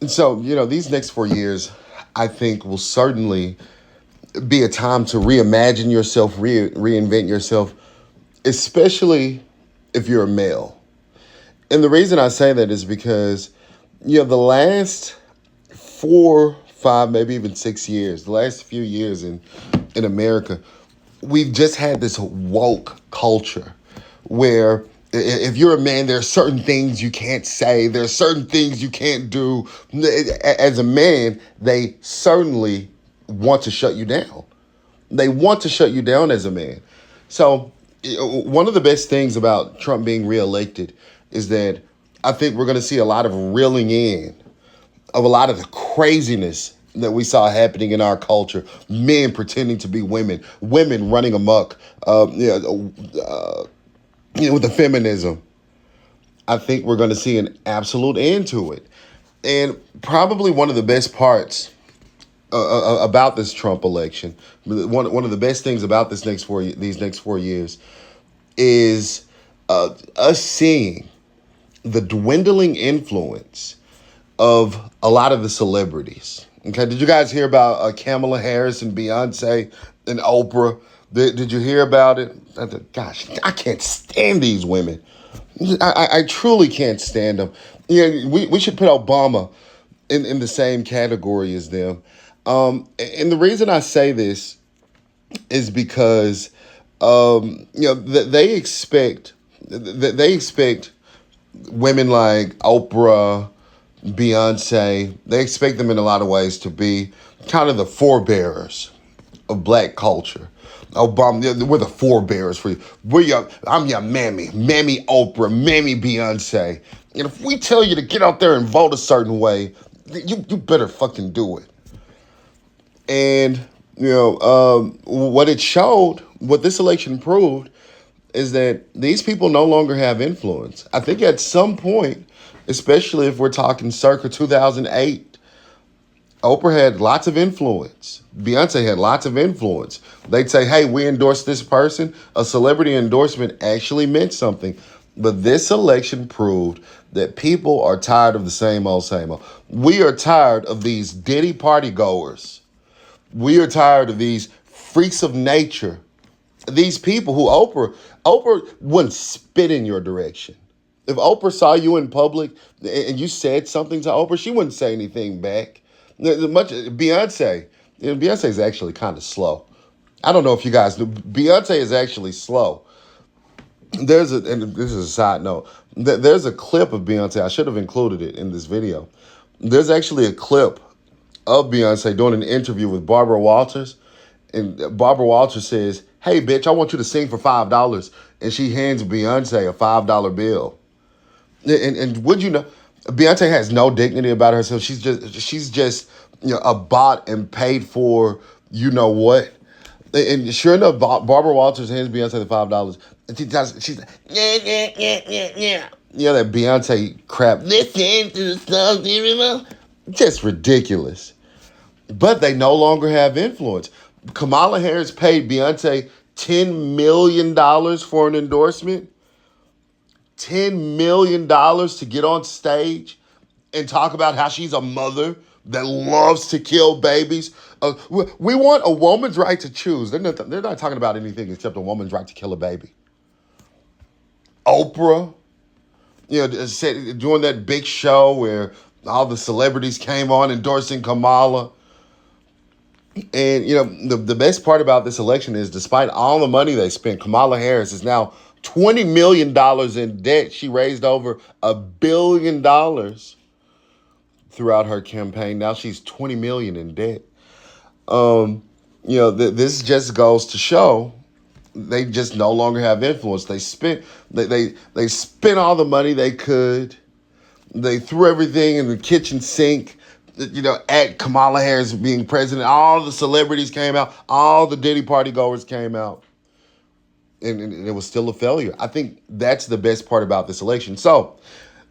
So, these next 4 years, I think, will certainly be a time to reimagine yourself, reinvent yourself, especially if you're a male. And the reason I say that is because, the last 4, 5, maybe even 6 years, the last few years in America, we've just had this woke culture where if you're a man, there are certain things you can't say. There are certain things you can't do. As a man, they certainly want to shut you down. They want to shut you down as a man. So, one of the best things about Trump being reelected is that I think we're going to see a lot of reeling in of a lot of the craziness that we saw happening in our culture. Men pretending to be women, women running amok, with the feminism. I think we're going to see an absolute end to it. And probably one of the best parts about this Trump election, one of the best things about these next 4 years, is us seeing the dwindling influence of a lot of the celebrities. Okay, did you guys hear about Kamala Harris and Beyonce and Oprah? Did you hear about it? Gosh, I can't stand these women. I truly can't stand them. We should put Obama in the same category as them. And the reason I say this is because they expect women like Oprah, Beyonce. They expect them in a lot of ways to be kind of the forebearers of black culture. Obama, we're the forebearers for you. I'm your mammy Oprah, mammy Beyonce. And if we tell you to get out there and vote a certain way, you better fucking do it. And what this election proved, is that these people no longer have influence. I think at some point, especially if we're talking circa 2008, Oprah had lots of influence. Beyonce had lots of influence. They'd say, hey, we endorse this person. A celebrity endorsement actually meant something. But this election proved that people are tired of the same old, same old. We are tired of these Diddy party goers. We are tired of these freaks of nature. These people who Oprah wouldn't spit in your direction. If Oprah saw you in public and you said something to Oprah, she wouldn't say anything back. Beyonce is actually kind of slow. I don't know if you guys know, Beyonce is actually slow. And this is a side note, there's a clip of Beyonce, I should have included it in this video. There's actually a clip of Beyonce doing an interview with Barbara Walters. And Barbara Walters says, hey, bitch, I want you to sing for $5. And she hands Beyonce a $5 bill. And would you know, Beyonce has no dignity about herself. She's just a bot and paid for you know what. And sure enough, Barbara Walters hands Beyonce the $5. And she's like, yeah. That Beyonce crap. Listen to the song, just ridiculous. But they no longer have influence. Kamala Harris paid Beyonce $10 million for an endorsement. $10 million to get on stage and talk about how she's a mother that loves to kill babies. We want a woman's right to choose. They're not talking about anything except a woman's right to kill a baby. Oprah, doing that big show where all the celebrities came on endorsing Kamala. And, the best part about this election is despite all the money they spent, Kamala Harris is now $20 million in debt. She raised over $1 billion throughout her campaign. Now she's $20 million in debt. This just goes to show they just no longer have influence. They spent all the money they could. They threw everything in the kitchen sink. At Kamala Harris being president, all the celebrities came out, all the Diddy party goers came out, and it was still a failure. I think that's the best part about this election. So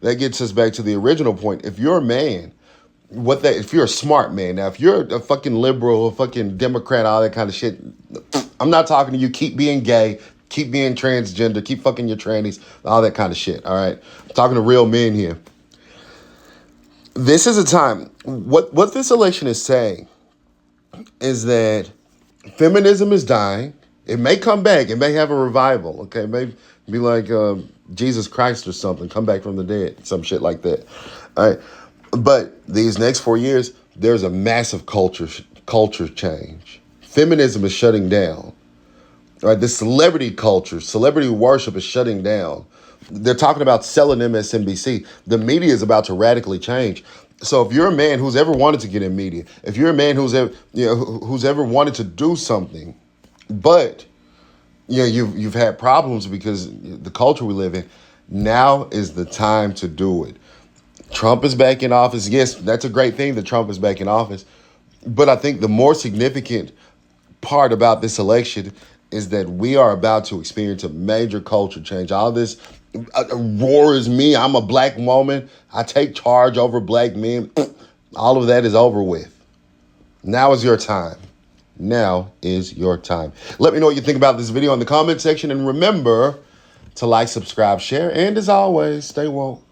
that gets us back to the original point. If you're a man, if you're a smart man, now if you're a fucking liberal, a fucking Democrat, all that kind of shit, I'm not talking to you. Keep being gay, keep being transgender, keep fucking your trannies, all that kind of shit. All right, I'm talking to real men here. This is a time. What this election is saying is that feminism is dying. It may come back. It may have a revival. Okay, it may be like Jesus Christ or something, come back from the dead, some shit like that. All right, but these next 4 years, there's a massive culture change. Feminism is shutting down. All right, this celebrity culture, celebrity worship is shutting down. They're talking about selling MSNBC. The media is about to radically change. So if you're a man who's ever wanted to get in media, if you're a man who's ever wanted to do something, but you've had problems because the culture we live in, now is the time to do it. Trump is back in office. Yes, that's a great thing that Trump is back in office. But I think the more significant part about this election is that we are about to experience a major culture change. All this roar is me. I'm a black woman. I take charge over black men. All of that is over with. Now is your time. Now is your time. Let me know what you think about this video in the comment section. And remember to like, subscribe, share, and as always, stay woke.